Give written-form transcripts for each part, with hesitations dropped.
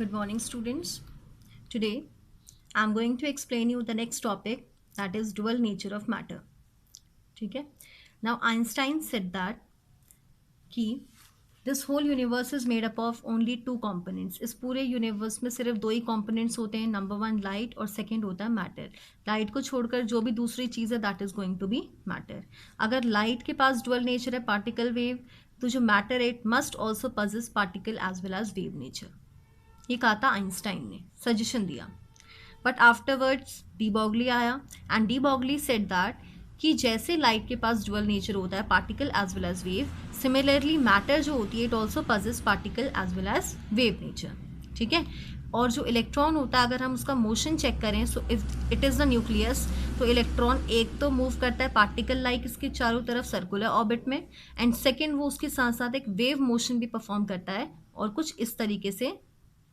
Good morning, students. Today, I'm going to explain you the next topic, that is dual nature of matter. ठीक है? Now, Einstein said that कि this whole universe is made up of only two components. इस पूरे universe में सिर्फ दो ही components होते हैं. नंबर वन लाइट और सेकेंड होता है मैटर. लाइट को छोड़कर जो भी दूसरी चीज़ है that is going to be matter. अगर लाइट के पास डुअल नेचर है पार्टिकल वेव, तो जो matter it must also possess particle as well as wave nature. ये कहा था आइंस्टाइन ने, सजेशन दिया. बट आफ्टरवर्ड्स डी बॉगली आया and de Broglie said that कि जैसे लाइट के पास डुअल नेचर होता है particle as well as wave, similarly matter जो होती है it also possess particle as well as wave nature. ठीक है. और जो इलेक्ट्रॉन होता है अगर हम उसका मोशन चेक करें, so if it is the nucleus, तो इलेक्ट्रॉन एक तो मूव करता है पार्टिकल लाइक इसके चारों तरफ सर्कुलर ऑर्बिट में, एंड सेकेंड वो उसके साथ साथ एक वेव मोशन भी परफॉर्म करता है और कुछ इस तरीके से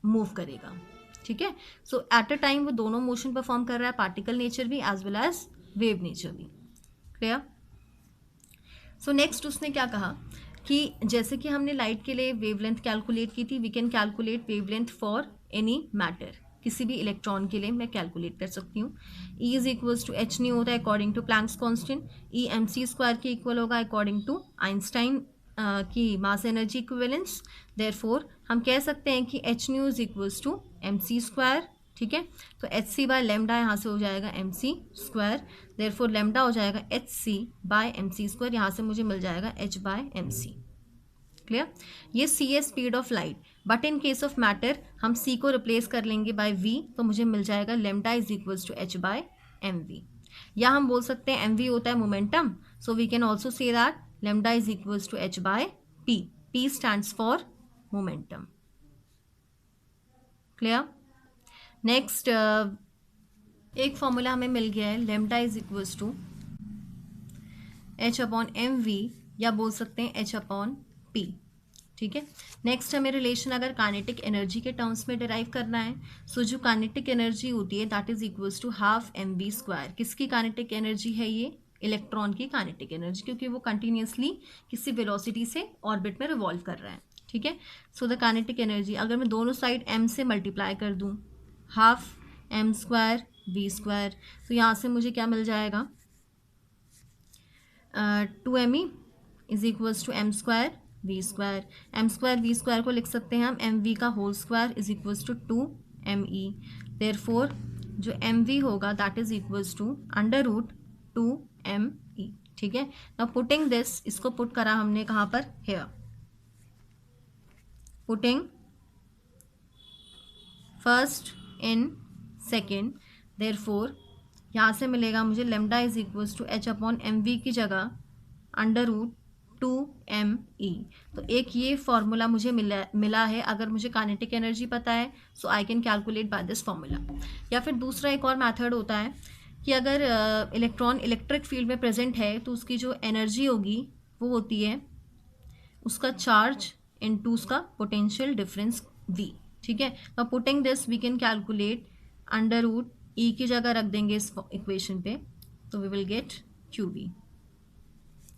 मूव करेगा. ठीक है. सो एट अ टाइम वो दोनों मोशन परफॉर्म कर रहा है, पार्टिकल नेचर भी as well as wave nature भी. क्लियर. सो नेक्स्ट उसने क्या कहा कि जैसे कि हमने लाइट के लिए वेवलेंथ कैलकुलेट की थी, we can calculate wavelength for any matter. किसी भी इलेक्ट्रॉन के लिए मैं कैलकुलेट कर सकती हूँ. E is equals to h nu होता है according to Planck's constant. E m C square के इक्वल होगा अकॉर्डिंग टू आइंस्टाइन की मास एनर्जी इक्विवेलेंस. देयरफॉर हम कह सकते हैं कि h nu is equals to m C square. ठीक है. तो एच सी बाय लेमडा यहाँ से हो जाएगा एम सी स्क्वायर. देयरफॉर लेमडा हो जाएगा H C by M C square. यहाँ से मुझे मिल जाएगा H by M C. Clear. ये सी है speed of light, but in case of matter हम सी को रिप्लेस कर लेंगे बाय वी, तो मुझे मिल जाएगा lambda is equals to h by m v. या हम बोल सकते हैं एम वी होता है momentum, so we can also say that lambda is equals to h by p. P stands for momentum. Clear. Next एक फॉर्मूला हमें मिल गया है, lambda is equals to h upon m v, या बोल सकते हैं एच अपॉन पी. ठीक है. नेक्स्ट हमें रिलेशन अगर काइनेटिक एनर्जी के टर्म्स में डिराइव करना है, सो जो काइनेटिक एनर्जी होती है that is equals to half m v square. किसकी काइनेटिक एनर्जी है ये? इलेक्ट्रॉन की काइनेटिक एनर्जी, क्योंकि वो कंटिन्यूसली किसी वेलोसिटी से ऑर्बिट में रिवॉल्व कर रहा है. ठीक है. सो द काइनेटिक एनर्जी अगर मैं दोनों साइड एम से मल्टीप्लाई कर दूँ, half m square v square, तो यहाँ से मुझे क्या मिल जाएगा? 2me is equals to m square v square. M square v square को लिख सकते हैं हम एम वी का whole square is equals to 2me. Therefore जो एम वी होगा that is equals to under root 2me. ठीक है. नाउ पुटिंग दिस, इसको पुट करा हमने कहाँ पर? Here. Putting first in second, therefore यहाँ से मिलेगा मुझे lambda is equals to h upon m v की जगह अंडर रूट 2me. तो एक ये फॉर्मूला मुझे मिला है. अगर मुझे काइनेटिक एनर्जी पता है so I can calculate by this formula. या फिर दूसरा एक और मेथड होता है कि अगर इलेक्ट्रॉन इलेक्ट्रिक फील्ड में प्रेजेंट है तो उसकी जो एनर्जी होगी वो होती है उसका चार्ज इनटू उसका पोटेंशियल डिफरेंस v. ठीक है. तो putting this we can calculate under root E की जगह रख देंगे इस इक्वेशन पे, तो we will get Q V.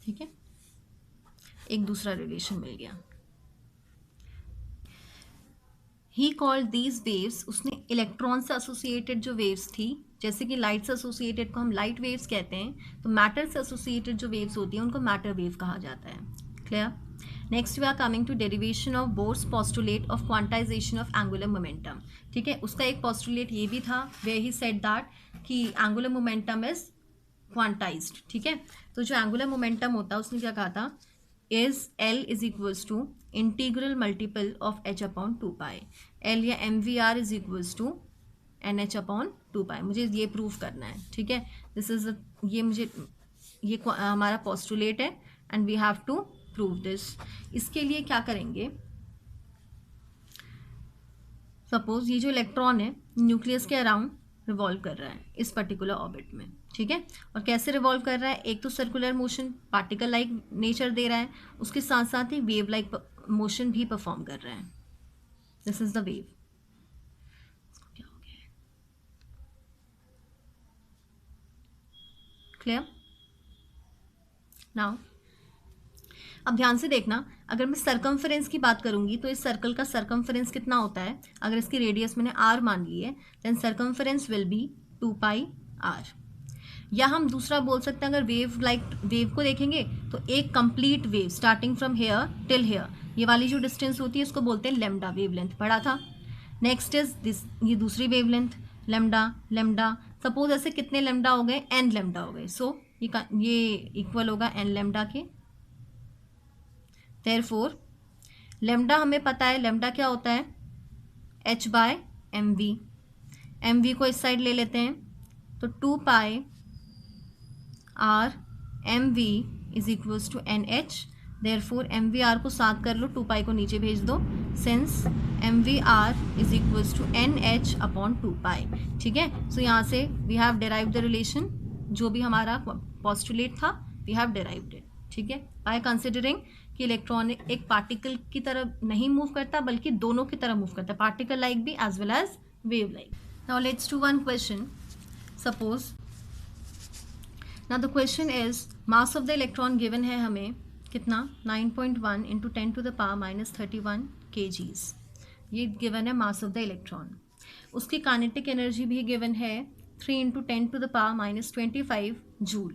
ठीक है. एक दूसरा रिलेशन मिल गया. ही कॉल्ड दीज वेव्स, उसने इलेक्ट्रॉन से एसोसिएटेड जो वेव्स थी, जैसे कि लाइट से एसोसिएटेड को हम लाइट वेव्स कहते हैं, तो मैटर से एसोसिएटेड जो वेव्स होती हैं उनको मैटर वेव कहा जाता है. Clear. Next we are coming to derivation of Bohr's postulate of quantization of angular momentum. ठीक है. उसका एक पोस्टुलेट ये भी था वेयर ही सेड दैट कि एंगुलर मोमेंटम इज क्वांटाइज्ड. ठीक है. तो जो एंगुलर मोमेंटम होता है उसने क्या कहा था? Is L is equals to integral multiple of H upon 2 पाई. एल या M V R is equals to N H upon 2 पाई. मुझे ये प्रूव करना है. ठीक है. दिस इज ये हमारा पोस्टुलेट है and we have to prove this. इसके लिए क्या करेंगे? सपोज ये जो इलेक्ट्रॉन है न्यूक्लियस के अराउंड रिवॉल्व कर रहा है इस पर्टिकुलर ऑर्बिट में. ठीक है. और कैसे रिवॉल्व कर रहा है? एक तो circular motion particle like nature दे रहा है, उसके साथ साथ ही वेव लाइक मोशन भी परफॉर्म कर रहा है. This is the wave. क्या हो गया? क्लियर. नाउ अब ध्यान से देखना, अगर मैं सरकमफेरेंस की बात करूंगी तो इस सर्कल का सरकमफेरेंस कितना होता है, अगर इसकी रेडियस मैंने r मान ली है, then circumference will be 2πr। या हम दूसरा बोल सकते हैं, अगर वेव को देखेंगे तो एक complete wave starting from here till here, ये वाली जो डिस्टेंस होती है इसको बोलते हैं लेमडा, वेवलेंथ पढ़ा था। नेक्स्ट इज दिस, ये दूसरी वेवलेंथ लेमडा। सपोज ऐसे कितने लेमडा हो गए, n लेमडा हो गए, सो ये इक्वल होगा n लेमडा के। देयरफॉर लेमडा हमें पता है, लेमडा क्या होता है, h/mv। mv को इस साइड ले लेते हैं तो 2πr mv is equals to nh। देयरफॉर mvr को साथ कर लो, 2π को नीचे भेज दो, since mvr is equals to nh upon 2π। ठीक है, सो यहाँ से we have derived the relation, जो भी हमारा पोस्टुलेट था वी हैव डिराइव्ड इट। ठीक है, बाय कंसिडरिंग कि इलेक्ट्रॉन एक पार्टिकल की तरह नहीं मूव करता बल्कि दोनों की तरह मूव करता है, पार्टिकल लाइक भी as well as wave like. Now let's do one question. Suppose now the question is mass of the electron given है हमें कितना, 9.1 into 10 to the power minus 31 kgs, ये गिवन है मास ऑफ द इलेक्ट्रॉन। उसकी kinetic energy भी given है 3 into 10 to the power minus 25 joule.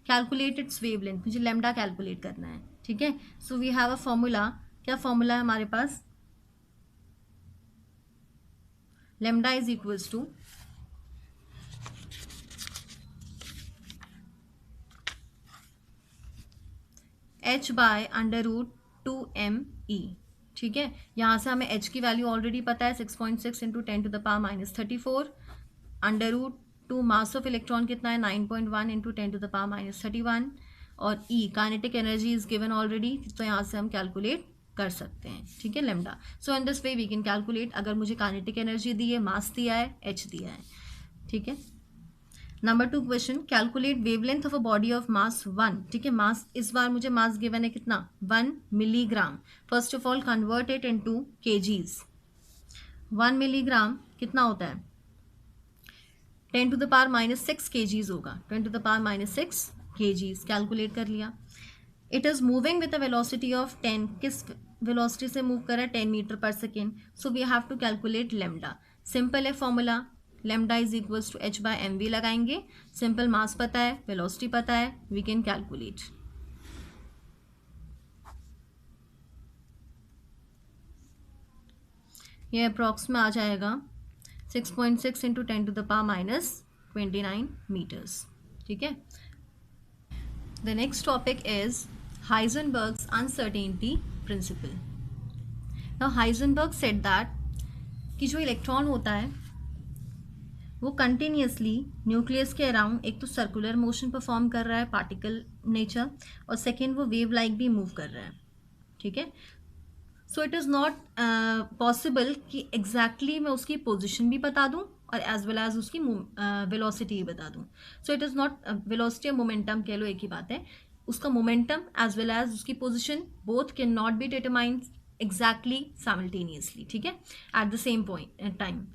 Calculate its wavelength, मुझे lambda calculate करना है। ठीक है, so we have a formula, क्या फॉर्मूला है हमारे पास, lambda is equals to h/√2me। ठीक है, यहाँ से हमें h की वैल्यू ऑलरेडी पता है 6.6 into 10 to the power minus 34, √2 mass of electron कितना है 9.1 into 10 to the power minus 31, और E kinetic energy is given already, तो यहाँ से हम कैलकुलेट कर सकते हैं। ठीक है, lambda. So in this way we can calculate, अगर मुझे काइनेटिक एनर्जी दी है, मास दिया है, h दिया है। ठीक है, number 2 question, calculate wavelength of a body of mass 1। ठीक है, मास इस बार मुझे मास गिवन है कितना, 1 milligram. First of all convert it into kgs. 1 milligram कितना होता है, 10 to the power minus 6 kgs होगा, 10 to the power minus 6 kgs। Calculate कर लिया। It is moving with a velocity of 10, किस वेलोसिटी से मूव कर रहा है, 10 metre per second. So we have to calculate lambda. Simple है formula, lambda is equals to h/mv लगाएंगे, simple mass पता है, वेलोसिटी पता है, वी कैन कैलकुलेट। ये अप्रॉक्स में आ जाएगा 6.6 into 10 to the power minus 29 metres. ठीक है, the next topic is Heisenberg's uncertainty principle. Now Heisenberg said that कि जो इलेक्ट्रॉन होता है वो कंटिन्यूसली न्यूक्लियस के अराउंड एक तो सर्कुलर मोशन परफॉर्म कर रहा है, पार्टिकल नेचर, और सेकेंड वो वेव लाइक भी मूव कर रहा है। ठीक है, so it is not possible कि एग्जैक्टली मैं उसकी पोजिशन भी बता दूं और एज वेल एज उसकी वेलोसिटी भी बता दूं। So it is not velocity और मोमेंटम कह लो एक ही बात है, उसका मोमेंटम एज वेल एज उसकी position both can not be determined exactly simultaneously. ठीक है, at the same point time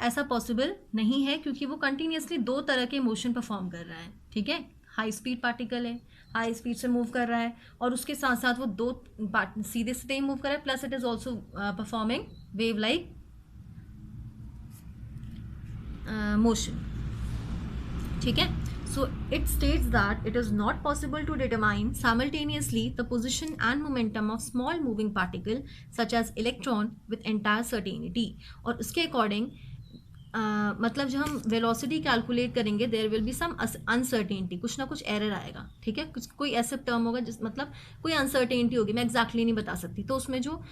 ऐसा पॉसिबल नहीं है, क्योंकि वो कंटिन्यूसली दो तरह के मोशन परफॉर्म कर रहा है। ठीक है, हाई स्पीड पार्टिकल है, हाई स्पीड से मूव कर रहा है, और उसके साथ साथ वो दो सीधे सीधे ही मूव कर रहा है, plus it is also performing wave like motion. ठीक है, so it states that it is not possible to determine simultaneously the position and momentum of small moving particle such as electron with entire certainty। और उसके according मतलब जब हम velocity calculate करेंगे there will be some uncertainty, कुछ ना कुछ error आएगा। ठीक है, कोई ऐसा टर्म होगा जिस मतलब कोई अनसर्टेनिटी होगी, मैं एग्जैक्टली नहीं बता सकती, तो उसमें जो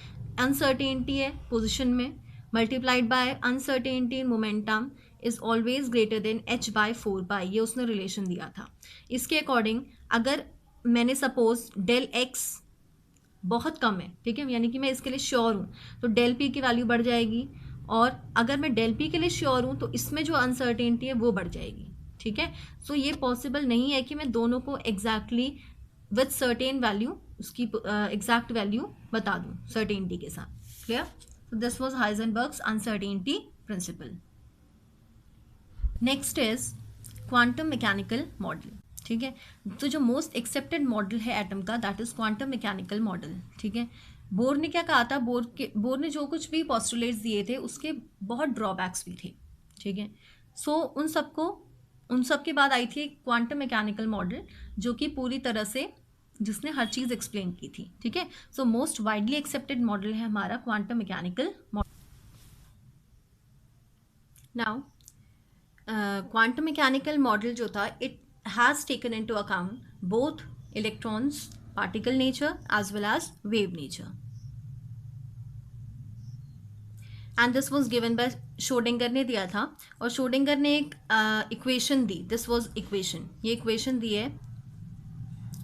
अनसर्टेनिटी है पोजिशन में multiplied by uncertainty in momentum is always greater than h/4π, ये उसने रिलेशन दिया था। इसके अकॉर्डिंग अगर मैंने सपोज डेल x बहुत कम है, ठीक है, यानी कि मैं इसके लिए श्योर हूँ, तो डेल p की वैल्यू बढ़ जाएगी, और अगर मैं डेल p के लिए श्योर हूँ तो इसमें जो अनसर्टेनिटी है वो बढ़ जाएगी। ठीक है, सो ये पॉसिबल नहीं है कि मैं दोनों को एग्जैक्टली विथ सर्टेन वैल्यू उसकी एग्जैक्ट वैल्यू बता दूँ सर्टेनिटी के साथ। Clear? So this was Heisenberg's uncertainty principle. Next is quantum mechanical model. ठीक है। तो जो मोस्ट एक्सेप्टेड मॉडल है एटम का that is quantum mechanical model. ठीक है। बोर ने क्या कहा था, बोर ने जो कुछ भी पॉस्टुलेट्स दिए थे उसके बहुत ड्रॉबैक्स भी थे। ठीक है। सो उन सब के बाद आई थी क्वांटम मैकेनिकल मॉडल, जो कि पूरी तरह से जिसने हर चीज़ एक्सप्लेन की थी। ठीक है। So most widely accepted model है हमारा quantum mechanical model. Now quantum mechanical model जो था, it has taken into account both electrons particle nature as well as wave nature, and this was given by Schrodinger ने दिया था। और Schrodinger ने एक इक्वेशन दी, दिस वॉज इक्वेशन, ये इक्वेशन दी है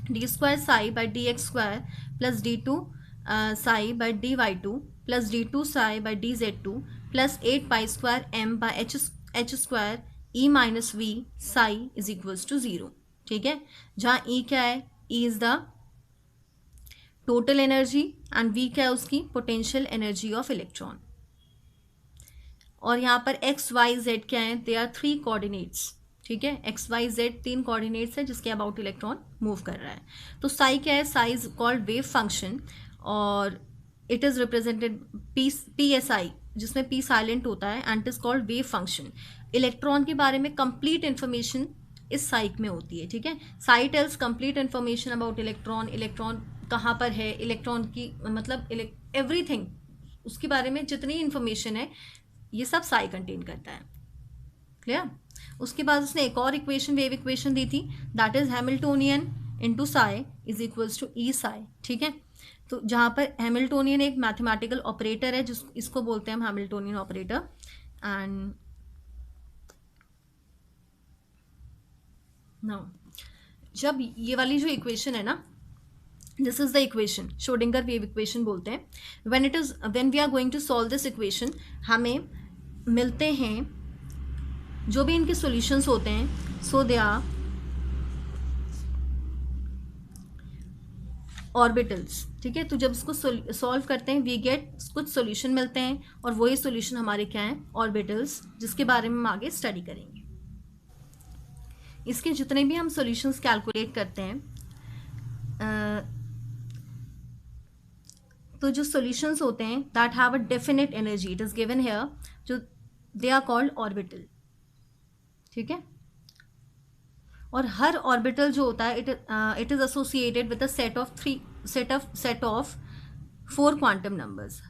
d square psi by d x square plus d two psi by d Y to plus d two psi by d z two plus 8 pi square m by h square E minus V psi is equals to 0। ठीक है। जहाँ E क्या है, E is the total energy and V क्या है उसकी potential energy of electron. और यहाँ पर एक्स वाई जेड क्या है, दे आर 3 कोऑर्डिनेट्स। ठीक है। एक्स वाई जेड 3 कोऑर्डिनेट्स है जिसके अबाउट इलेक्ट्रॉन मूव कर रहा है। तो साई क्या है, psi is called wave function और it is represented P S I, जिसमें पी साइलेंट होता है, and it is called wave function. Electron के बारे में कंप्लीट इन्फॉर्मेशन इस साइक में होती है। ठीक है। Psi tells complete information about electron, electron कहाँ पर है, इलेक्ट्रॉन की मतलब एवरीथिंग, उसके बारे में जितनी इन्फॉर्मेशन है ये सब साई कंटेन करता है। क्लियर। उसके बाद उसने एक और इक्वेशन, वेव इक्वेशन दी थी, that is Hamiltonian into psi is equals to E psi. ठीक है। तो जहाँ पर हैमिल्टोनियन एक मैथमेटिकल ऑपरेटर है, जिस इसको बोलते हैं हम हैमिल्टोनियन ऑपरेटर। एंड नाउ जब ये वाली जो इक्वेशन है ना, this is the equation, Schrodinger wave equation बोलते हैं। When we are going to solve this equation, हमें मिलते हैं जो भी इनके सॉल्यूशंस होते हैं, सो दे आर ऑर्बिटल्स। ठीक है। तो जब इसको सॉल्व करते हैं वी गेट कुछ सॉल्यूशन मिलते हैं, और वही सॉल्यूशन हमारे क्या हैं, ऑर्बिटल्स, जिसके बारे में हम आगे स्टडी करेंगे। इसके जितने भी हम सॉल्यूशंस कैलकुलेट करते हैं, तो जो सॉल्यूशंस होते हैं that have a definite energy, it is given here, जो दे आर कॉल्ड ऑर्बिटल। ठीक है। और हर ऑर्बिटल जो होता है it is associated with a set of 4 quantum numbers,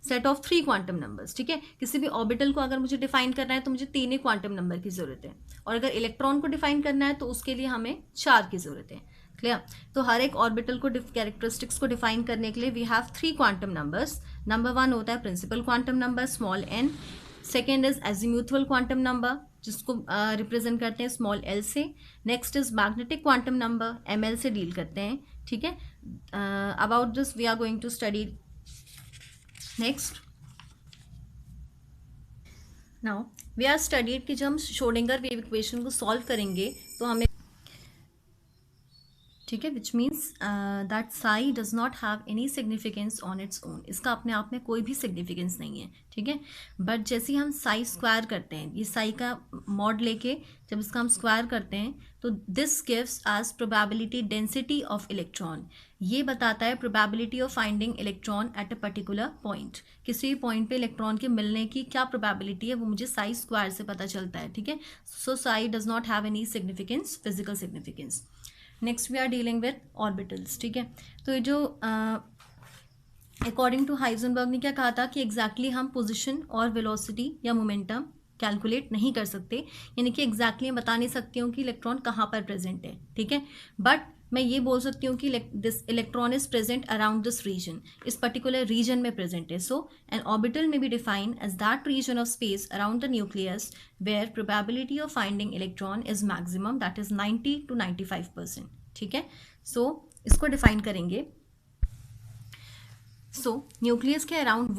set of 3 quantum numbers. ठीक है। किसी भी ऑर्बिटल को अगर मुझे डिफाइन करना है तो मुझे 3 ही क्वांटम नंबर की जरूरत है, और अगर इलेक्ट्रॉन को डिफाइन करना है तो उसके लिए हमें 4 की जरूरत है। क्लियर। तो हर एक ऑर्बिटल को कैरेक्टरिस्टिक्स को डिफाइन करने के लिए we have 3 quantum numbers. Number 1 होता है principal quantum number small n, second is azimuthal quantum number जिसको रिप्रेजेंट करते हैं स्मॉल l से। Next is magnetic quantum number, ml से डील करते हैं। ठीक है। About this we are going to study next. Now we are studied कि जब हम श्रोडिंगर वेव इक्वेशन को सॉल्व करेंगे तो हमें, ठीक है, which means that Sai does not have any significance on its own, इसका अपने आप में कोई भी सिग्निफिकेंस नहीं है। ठीक है। बट जैसे ही हम साई स्क्वायर करते हैं, ये साई का मॉड लेके जब इसका हम स्क्वायर करते हैं तो this gives as probability density of electron, ये बताता है probability of finding electron at a particular point, किसी भी पॉइंट पे इलेक्ट्रॉन के मिलने की क्या प्रोबेबिलिटी है वो मुझे साई स्क्वायर से पता चलता है। ठीक है। So psi does not have any significance, physical significance. Next we are dealing with orbitals. ठीक है। तो ये जो अकॉर्डिंग टू हाइजेनबर्ग ने क्या कहा था कि एग्जैक्टली हम पोजीशन और वेलोसिटी या मोमेंटम कैलकुलेट नहीं कर सकते, यानी कि एग्जैक्टली मैं बता नहीं सकती हूँ कि इलेक्ट्रॉन कहाँ पर प्रेजेंट है। ठीक है। बट मैं ये बोल सकती हूँ कि this electron is present around this region, इस पर्टिकुलर रीजन में प्रेजेंट है। सो एन ऑर्बिटल में be defined as that region of space around the nucleus where probability of finding electron is maximum, that is 90 to 95%। ठीक है। सो इसको define करेंगे। सो nucleus के around